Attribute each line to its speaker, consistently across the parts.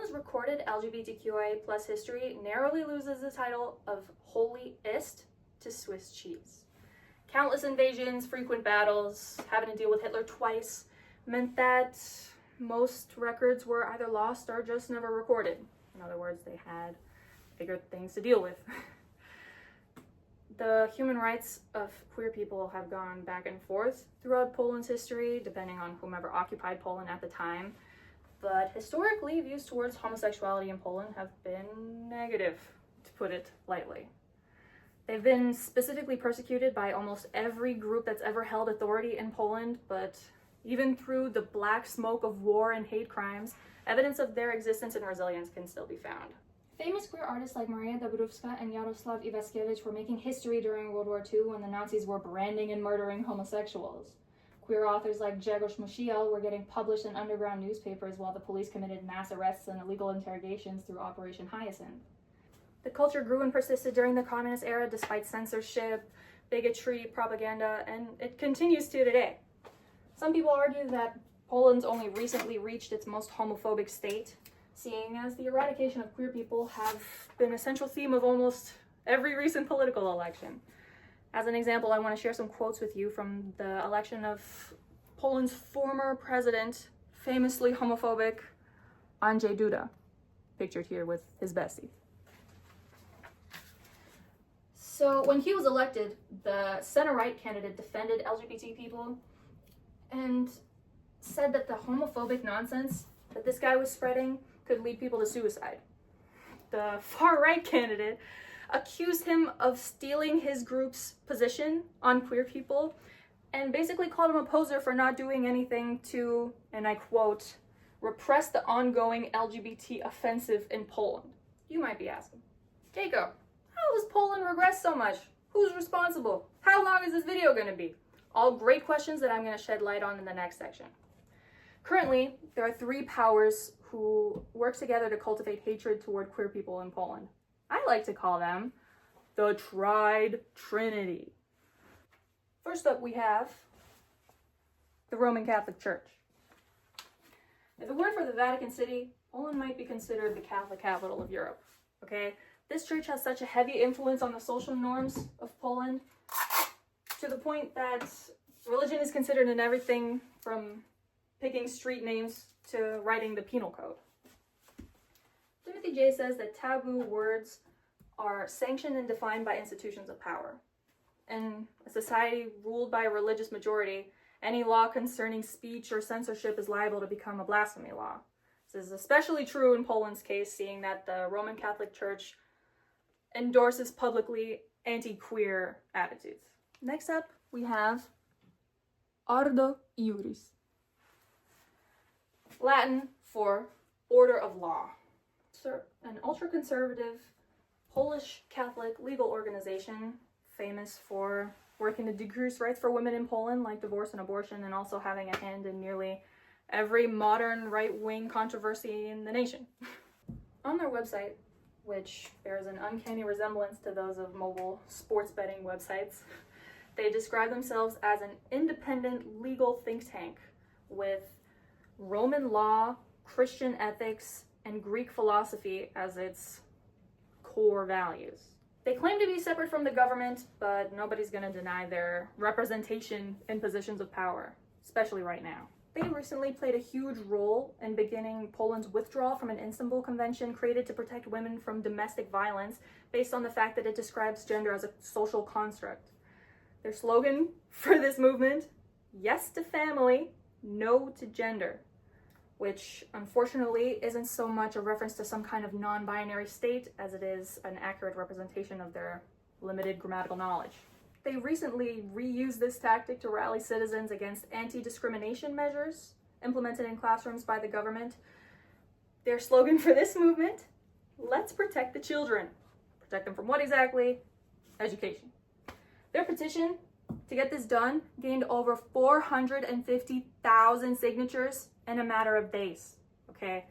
Speaker 1: Poland's recorded LGBTQIA plus history narrowly loses the title of holiest to Swiss cheese. Countless invasions, frequent battles, having to deal with Hitler twice, meant that most records were either lost or just never recorded. In other words, they had bigger things to deal with. The human rights of queer people have gone back and forth throughout Poland's history, depending on whomever occupied Poland at the time. But historically, views towards homosexuality in Poland have been negative, to put it lightly. They've been specifically persecuted by almost every group that's ever held authority in Poland, but even through the black smoke of war and hate crimes, evidence of their existence and resilience can still be found. Famous queer artists like Maria Dabrowska and Jarosław Iwaskiewicz were making history during World War II when the Nazis were branding and murdering homosexuals. Queer authors like Grzegorz Musiał were getting published in underground newspapers while the police committed mass arrests and illegal interrogations through Operation Hyacinth. The culture grew and persisted during the communist era despite censorship, bigotry, propaganda, and it continues to today. Some people argue that Poland's only recently reached its most homophobic state, seeing as the eradication of queer people have been a central theme of almost every recent political election. As an example, I want to share some quotes with you from the election of Poland's former president, famously homophobic Andrzej Duda, pictured here with his bestie. So when he was elected, the center-right candidate defended LGBT people and said that the homophobic nonsense that this guy was spreading could lead people to suicide. The far-right candidate accused him of stealing his group's position on queer people and basically called him a poser for not doing anything to, and I quote, repress the ongoing LGBT offensive in Poland. You might be asking, Jacob, how has Poland regressed so much? Who's responsible? How long is this video going to be? All great questions that I'm going to shed light on in the next section. Currently, there are three powers who work together to cultivate hatred toward queer people in Poland. I like to call them the Tried Trinity. First up, we have the Roman Catholic Church. If it weren't for the Vatican City, Poland might be considered the Catholic capital of Europe, okay? This church has such a heavy influence on the social norms of Poland to the point that religion is considered in everything from picking street names to writing the penal code. Timothy J. says that taboo words are sanctioned and defined by institutions of power. In a society ruled by a religious majority, any law concerning speech or censorship is liable to become a blasphemy law. This is especially true in Poland's case, seeing that the Roman Catholic Church endorses publicly anti-queer attitudes. Next up, we have Ordo Iuris, Latin for order of law. An ultra-conservative Polish Catholic legal organization famous for working to decrease rights for women in Poland, like divorce and abortion, and also having a hand in nearly every modern right-wing controversy in the nation. On their website, which bears an uncanny resemblance to those of mobile sports betting websites, they describe themselves as an independent legal think tank with Roman law, Christian ethics, and Greek philosophy as its core values. They claim to be separate from the government, but nobody's going to deny their representation in positions of power, especially right now. They recently played a huge role in beginning Poland's withdrawal from an Istanbul Convention created to protect women from domestic violence based on the fact that it describes gender as a social construct. Their slogan for this movement, yes to family, no to gender, which unfortunately isn't so much a reference to some kind of non-binary state as it is an accurate representation of their limited grammatical knowledge. They recently reused this tactic to rally citizens against anti-discrimination measures implemented in classrooms by the government. Their slogan for this movement, let's protect the children. Protect them from what exactly? Education. Their petition to get this done gained over 450,000 signatures in a matter of days, okay?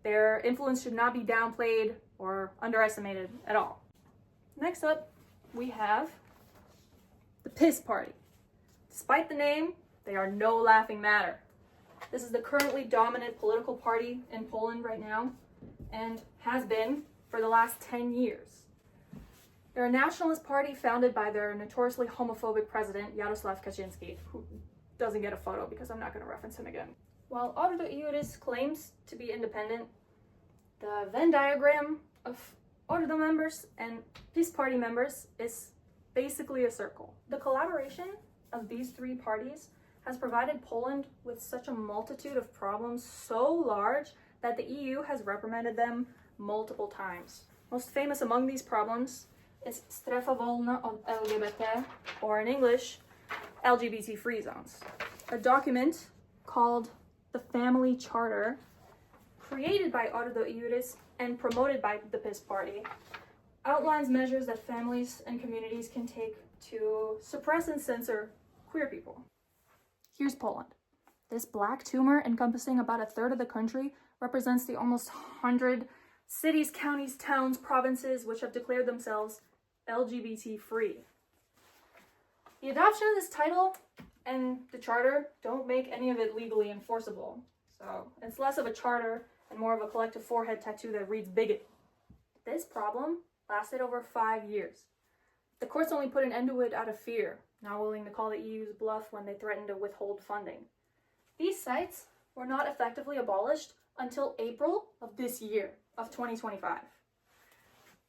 Speaker 1: Their influence should not be downplayed or underestimated at all. Next up, we have the Piss Party. Despite the name, they are no laughing matter. This is the currently dominant political party in Poland right now. and has been for the last 10 years. They're a nationalist party founded by their notoriously homophobic president, Jarosław Kaczynski, who doesn't get a photo because I'm not going to reference him again. While Ordo Iuris claims to be independent, the Venn diagram of Ordo members and Peace Party members is basically a circle. The collaboration of these three parties has provided Poland with such a multitude of problems so large that the EU has reprimanded them multiple times. Most famous among these problems is Strefa Wolna od LGBT, or in English, LGBT free zones. A document called the Family Charter, created by Ordo Iuris and promoted by the PiS party, outlines measures that families and communities can take to suppress and censor queer people. Here's Poland. This black tumor, encompassing about a third of the country, represents the almost 100 cities, counties, towns, provinces which have declared themselves LGBT free. The adoption of this title and the charter don't make any of it legally enforceable. So it's less of a charter and more of a collective forehead tattoo that reads bigot. This problem lasted over 5 years. The courts only put an end to it out of fear, not willing to call the EU's bluff when they threatened to withhold funding. These sites were not effectively abolished until April of this year, of 2025.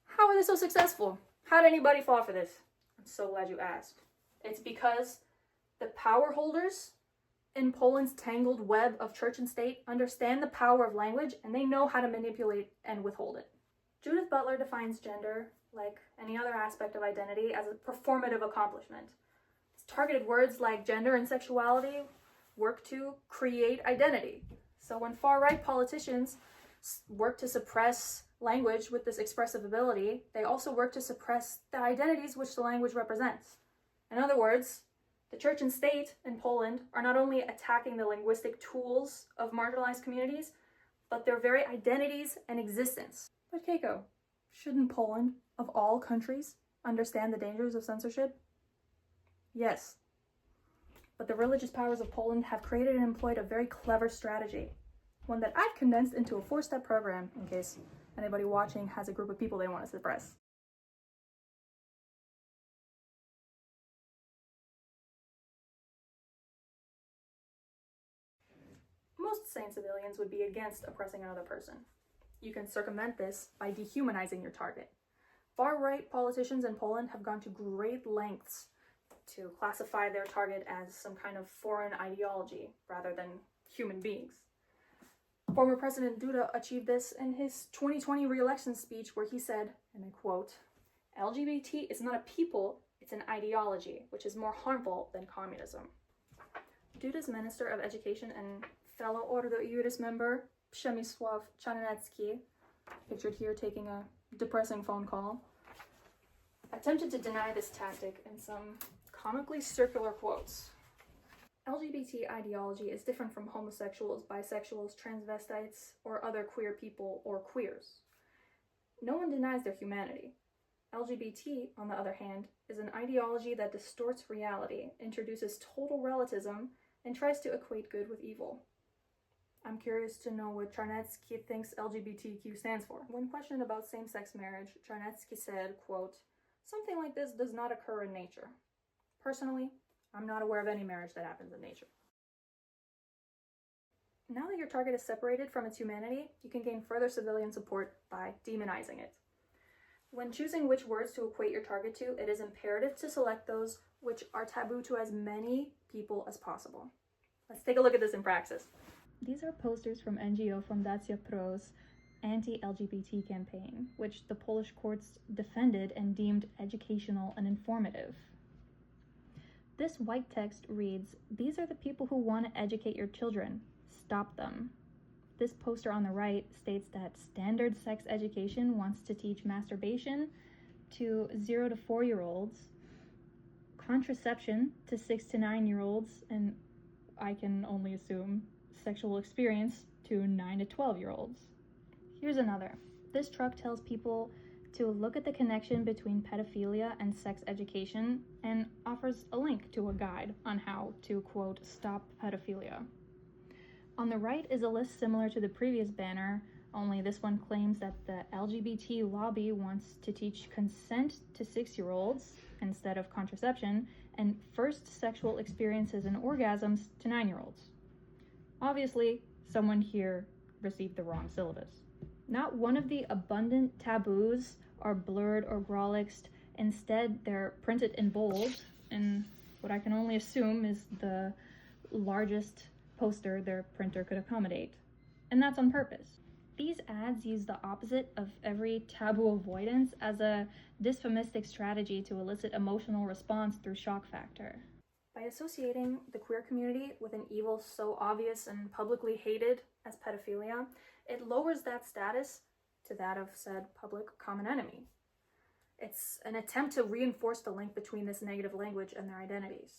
Speaker 1: How are they so successful? How did anybody fall for this? I'm so glad you asked. It's because the power holders in Poland's tangled web of church and state understand the power of language, and they know how to manipulate and withhold it. Judith Butler defines gender, like any other aspect of identity, as a performative accomplishment. Targeted words like gender and sexuality work to create identity. So when far-right politicians work to suppress language with this expressive ability, they also work to suppress the identities which the language represents. In other words, the church and state in Poland are not only attacking the linguistic tools of marginalized communities, but their very identities and existence. But Keiko, shouldn't Poland, of all countries, understand the dangers of censorship? Yes. But the religious powers of Poland have created and employed a very clever strategy, one that I've condensed into a 4-step program in case anybody watching has a group of people they want to suppress. Most sane civilians would be against oppressing another person. You can circumvent this by dehumanizing your target. Far-right politicians in Poland have gone to great lengths to classify their target as some kind of foreign ideology rather than human beings. Former President Duda achieved this in his 2020 re-election speech, where he said, and I quote, "LGBT is not a people, it's an ideology, which is more harmful than communism." Duda's Minister of Education and fellow Ordo Iuris member, Przemysław Czarnecki, pictured here taking a depressing phone call, attempted to deny this tactic in some comically circular quotes. LGBT ideology is different from homosexuals, bisexuals, transvestites, or other queer people or queers. No one denies their humanity. LGBT, on the other hand, is an ideology that distorts reality, introduces total relativism, and tries to equate good with evil. I'm curious to know what Czarnecki thinks LGBTQ stands for. When questioned about same-sex marriage, Czarnecki said, quote, "Something like this does not occur in nature. Personally, I'm not aware of any marriage that happens in nature." Now that your target is separated from its humanity, you can gain further civilian support by demonizing it. When choosing which words to equate your target to, it is imperative to select those which are taboo to as many people as possible. Let's take a look at this in praxis. These are posters from NGO Fundacja Pro's anti-LGBT campaign, which the Polish courts defended and deemed educational and informative. This white text reads, "These are the people who want to educate your children. Stop them." This poster on the right states that standard sex education wants to teach masturbation to 0 to 4-year-olds, contraception to 6 to 9-year-olds, and I can only assume sexual experience to 9 to 12-year-olds. Here's another. This truck tells people to look at the connection between pedophilia and sex education and offers a link to a guide on how to, quote, "stop pedophilia." On the right is a list similar to the previous banner only this one claims that the LGBT lobby wants to teach consent to 6-year-olds instead of contraception, and first sexual experiences and orgasms to 9-year-olds. Obviously, someone here received the wrong syllabus. Not one of the abundant taboos are blurred or grolixed. Instead, they're printed in bold, and what I can only assume is the largest poster their printer could accommodate. And that's on purpose. These ads use the opposite of every taboo avoidance as a dysphomistic strategy to elicit emotional response through shock factor. By associating the queer community with an evil so obvious and publicly hated as pedophilia, it lowers that status to that of said public common enemy. It's an attempt to reinforce the link between this negative language and their identities.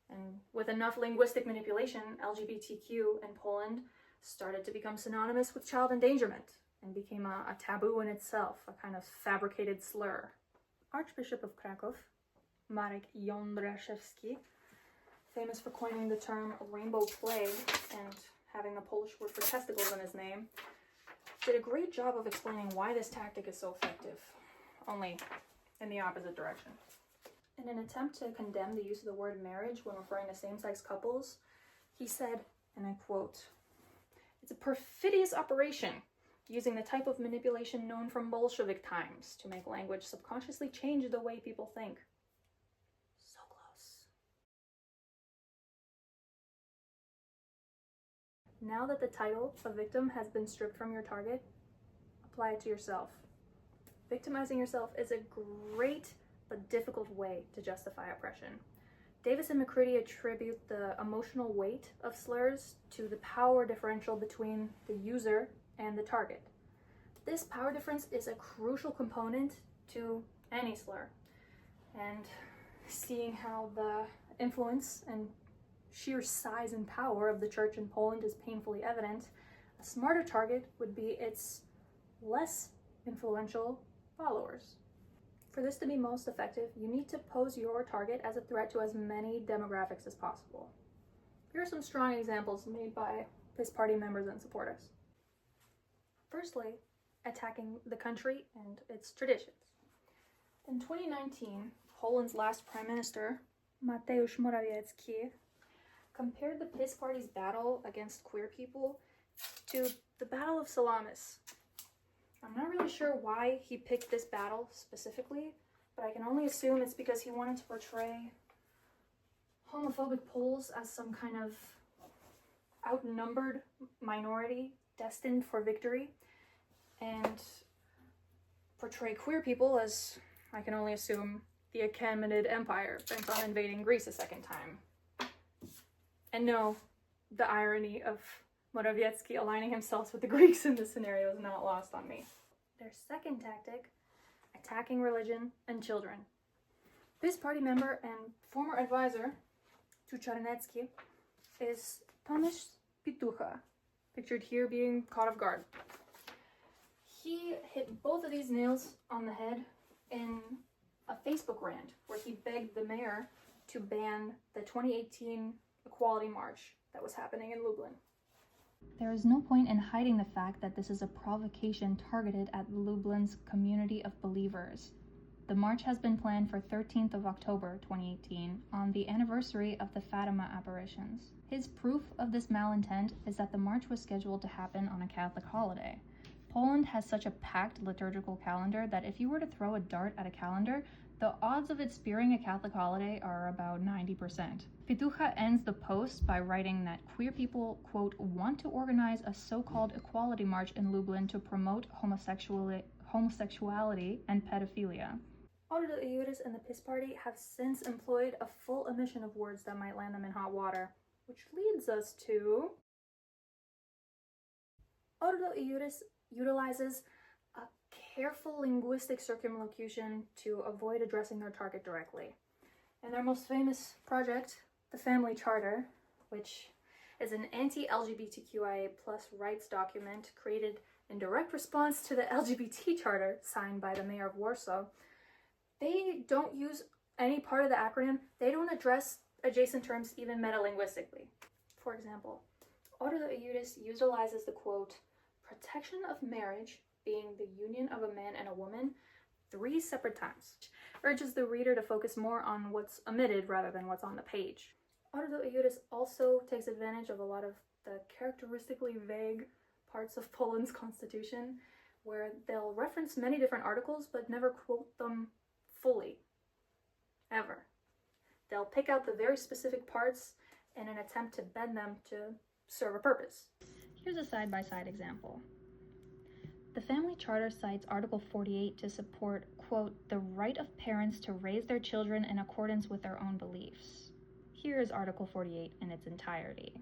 Speaker 1: And with enough linguistic manipulation, LGBTQ in Poland started to become synonymous with child endangerment and became a taboo in itself, a kind of fabricated slur. Archbishop of Krakow, Marek Jędraszewski, famous for coining the term rainbow plague and having the Polish word for testicles in his name, did a great job of explaining why this tactic is so effective, only in the opposite direction. In an attempt to condemn the use of the word marriage when referring to same-sex couples, he said, and I quote, "It's a perfidious operation, using the type of manipulation known from Bolshevik times to make language subconsciously change the way people think." So close. Now that the title, a victim, has been stripped from your target, apply it to yourself. Victimizing yourself is a great but difficult way to justify oppression. Davis and McCready attribute the emotional weight of slurs to the power differential between the user and the target. This power difference is a crucial component to any slur. And seeing how the influence and sheer size and power of the church in Poland is painfully evident, a smarter target would be its less influential followers. For this to be most effective, you need to pose your target as a threat to as many demographics as possible. Here are some strong examples made by PiS party members and supporters. Firstly, attacking the country and its traditions. In 2019, Poland's last prime minister, Mateusz Morawiecki, compared the PiS party's battle against queer people to the Battle of Salamis. I'm not really sure why he picked this battle specifically, but I can only assume it's because he wanted to portray homophobic Poles as some kind of outnumbered minority destined for victory, and portray queer people as, I can only assume, the Achaemenid Empire bent on invading Greece a second time. And no, the irony of Morawiecki aligning himself with the Greeks in this scenario is not lost on me. Their second tactic, attacking religion and children. This party member and former advisor to Czarnecki is Tomasz Pitucha, pictured here being caught off guard. He hit both of these nails on the head in a Facebook rant where he begged the mayor to ban the 2018 Equality March that was happening in Lublin. There is no point in hiding the fact that this is a provocation targeted at Lublin's community of believers. The march has been planned for 13th of October 2018, on the anniversary of the Fatima apparitions. His proof of this malintent is that the march was scheduled to happen on a Catholic holiday. Poland has such a packed liturgical calendar that if you were to throw a dart at a calendar, the odds of it spearing a Catholic holiday are about 90%. Pitucha ends the post by writing that queer people, quote, want to organize a so-called equality march in Lublin to promote homosexuality and pedophilia. Ordo Iuris and the PiS party have since employed a full omission of words that might land them in hot water, which leads us to... Ordo Iuris utilizes a careful linguistic circumlocution to avoid addressing their target directly. In their most famous project, the Family Charter, which is an anti-LGBTQIA+ rights document created in direct response to the LGBT Charter signed by the mayor of Warsaw, they don't use any part of the acronym. They don't address adjacent terms even metalinguistically. For example, Ordo Iuris utilizes the quote, protection of marriage, being the union of a man and a woman, 3 separate times. Urges the reader to focus more on what's omitted rather than what's on the page. Article Iuris also takes advantage of a lot of the characteristically vague parts of Poland's constitution, where they'll reference many different articles but never quote them fully, ever. They'll pick out the very specific parts in an attempt to bend them to serve a purpose. Here's a side-by-side example. The Family Charter cites Article 48 to support, quote, the right of parents to raise their children in accordance with their own beliefs. Here is Article 48 in its entirety.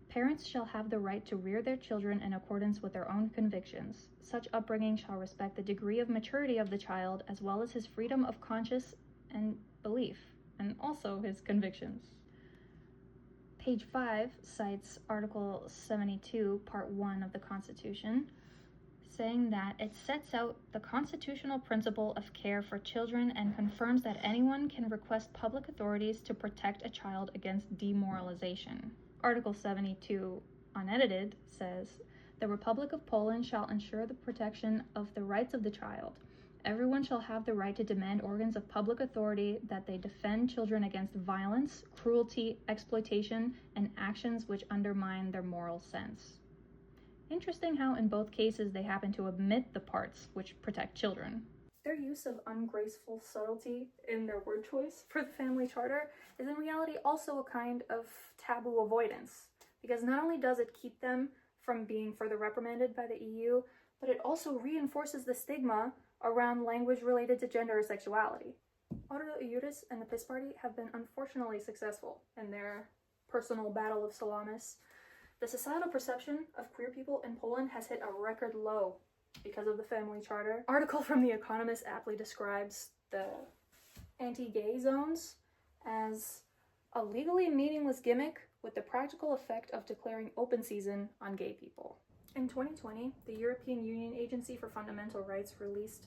Speaker 1: Parents shall have the right to rear their children in accordance with their own convictions. Such upbringing shall respect the degree of maturity of the child as well as his freedom of conscience and belief, and also his convictions. Page 5 cites Article 72, Part 1 of the Constitution, saying that it sets out the constitutional principle of care for children and confirms that anyone can request public authorities to protect a child against demoralization. Article 72, unedited, says, the Republic of Poland shall ensure the protection of the rights of the child. Everyone shall have the right to demand organs of public authority that they defend children against violence, cruelty, exploitation, and actions which undermine their moral sense. Interesting how in both cases they happen to omit the parts which protect children. Their use of ungraceful subtlety in their word choice for the Family Charter is in reality also a kind of taboo avoidance, because not only does it keep them from being further reprimanded by the EU, but it also reinforces the stigma around language related to gender or sexuality. Article Iuris and the PiS Party have been unfortunately successful in their personal battle of Salamis. The societal perception of queer people in Poland has hit a record low because of the Family Charter. Article from The Economist aptly describes the anti-gay zones as a legally meaningless gimmick with the practical effect of declaring open season on gay people. In 2020, the European Union Agency for Fundamental Rights released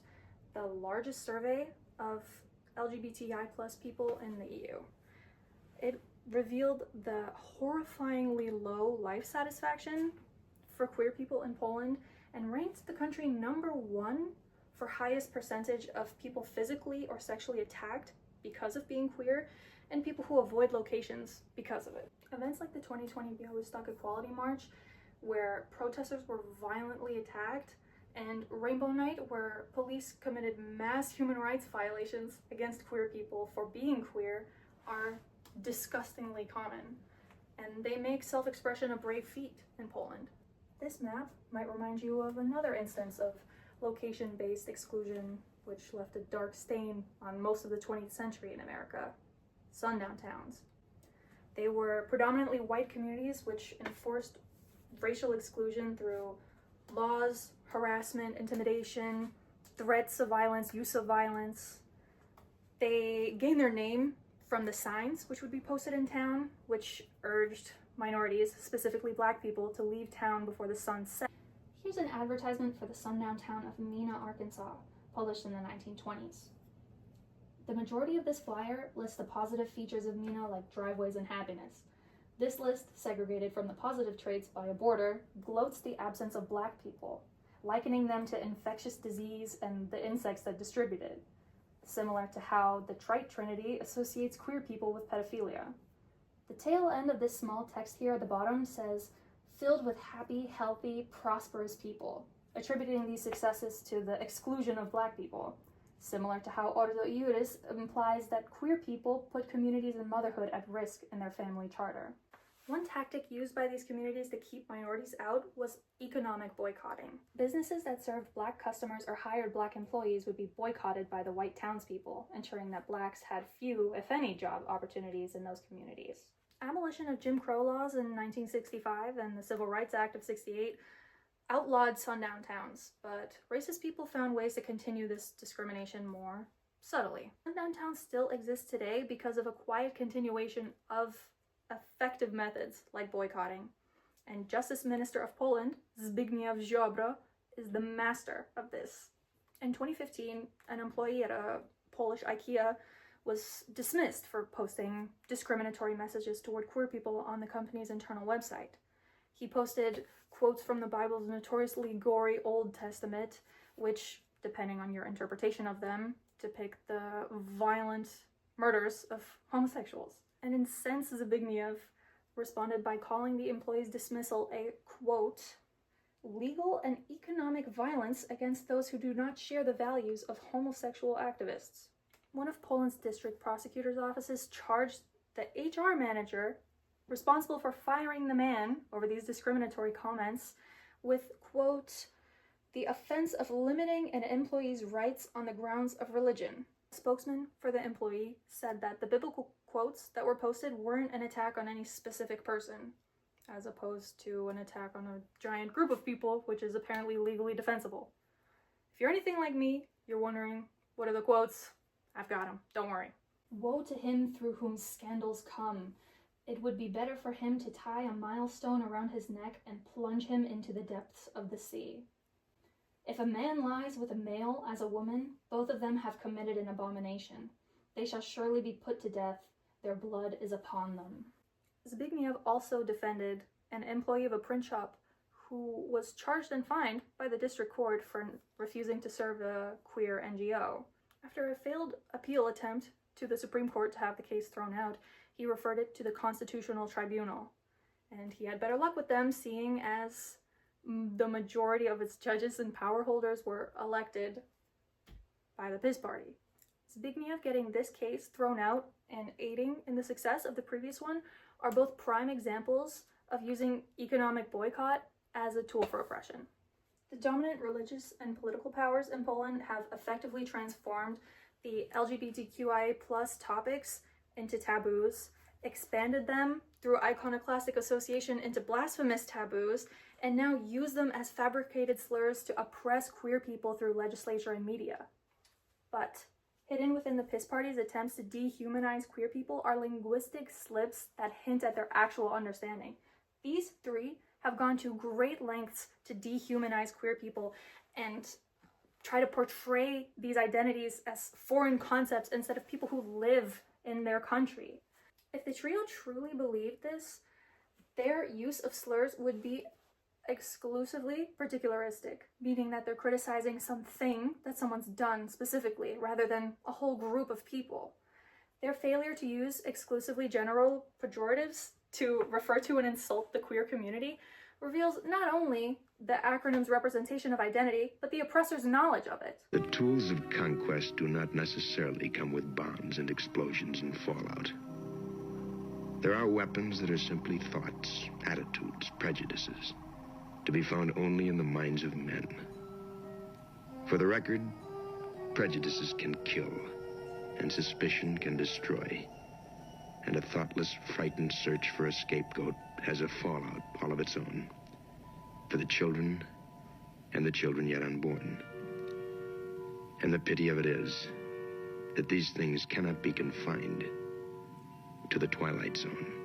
Speaker 1: the largest survey of LGBTI+ people in the EU. It revealed the horrifyingly low life satisfaction for queer people in Poland and ranked the country number 1 for highest percentage of people physically or sexually attacked because of being queer and people who avoid locations because of it. Events like the 2020 Białystok Equality March, where protesters were violently attacked, and Rainbow Night, where police committed mass human rights violations against queer people for being queer, are disgustingly common, and they make self-expression a brave feat in Poland. This map might remind you of another instance of location-based exclusion which left a dark stain on most of the 20th century in America: sundown towns. They were predominantly white communities which enforced racial exclusion through laws, harassment, intimidation, threats of violence, use of violence. They gained their name from the signs which would be posted in town, which urged minorities, specifically Black people, to leave town before the sun set. Here's an advertisement for the sundown town of Mena, Arkansas, published in the 1920s. The majority of this flyer lists the positive features of Mena, like driveways and happiness. This list, segregated from the positive traits by a border, gloats the absence of Black people, likening them to infectious disease and the insects that distribute it, similar to how the trite trinity associates queer people with pedophilia. The tail end of this small text here at the bottom says, filled with happy, healthy, prosperous people, attributing these successes to the exclusion of Black people, similar to how Article Iuris implies that queer people put communities and motherhood at risk in their Family Charter. One tactic used by these communities to keep minorities out was economic boycotting. Businesses that served Black customers or hired Black employees would be boycotted by the white townspeople, ensuring that Blacks had few, if any, job opportunities in those communities. Abolition of Jim Crow laws in 1965 and the Civil Rights Act of '68 outlawed sundown towns, but racist people found ways to continue this discrimination more subtly. Sundown towns still exist today because of a quiet continuation of effective methods like boycotting, and Justice Minister of Poland, Zbigniew Ziobro, is the master of this. In 2015, an employee at a Polish Ikea was dismissed for posting discriminatory messages toward queer people on the company's internal website. He posted, quotes from the Bible's notoriously gory Old Testament, which, depending on your interpretation of them, depict the violent murders of homosexuals. And incensed Zbigniew responded by calling the employee's dismissal a, quote, legal and economic violence against those who do not share the values of homosexual activists. One of Poland's district prosecutor's offices charged the HR manager responsible for firing the man over these discriminatory comments with, quote, the offense of limiting an employee's rights on the grounds of religion. A spokesman for the employee said that the biblical quotes that were posted weren't an attack on any specific person, as opposed to an attack on a giant group of people, which is apparently legally defensible. If you're anything like me, you're wondering, what are the quotes? I've got them, don't worry. Woe to him through whom scandals come. It would be better for him to tie a milestone around his neck and plunge him into the depths of the sea. If a man lies with a male as a woman, both of them have committed an abomination. They shall surely be put to death. Their blood is upon them. Zbigniew also defended an employee of a print shop who was charged and fined by the district court for refusing to serve a queer NGO. After a failed appeal attempt to the Supreme Court to have the case thrown out, he referred it to the Constitutional Tribunal. And he had better luck with them, seeing as the majority of its judges and power holders were elected by the PiS party. Zbigniew getting this case thrown out and aiding in the success of the previous one are both prime examples of using economic boycott as a tool for oppression. The dominant religious and political powers in Poland have effectively transformed the LGBTQIA+ topics into taboos, expanded them through iconoclastic association into blasphemous taboos, and now use them as fabricated slurs to oppress queer people through legislature and media. But hidden within the PiS party's attempts to dehumanize queer people are linguistic slips that hint at their actual understanding. These three have gone to great lengths to dehumanize queer people and try to portray these identities as foreign concepts instead of people who live in their country. If the trio truly believed this, their use of slurs would be exclusively particularistic, meaning that they're criticizing something that someone's done specifically, rather than a whole group of people. Their failure to use exclusively general pejoratives to refer to and insult the queer community reveals not only the acronym's representation of identity, but the oppressor's knowledge of it.
Speaker 2: The tools of conquest do not necessarily come with bombs and explosions and fallout. There are weapons that are simply thoughts, attitudes, prejudices, to be found only in the minds of men. For the record, prejudices can kill, and suspicion can destroy. And a thoughtless, frightened search for a scapegoat has a fallout all of its own. For the children, and the children yet unborn. And the pity of it is that these things cannot be confined to the Twilight Zone.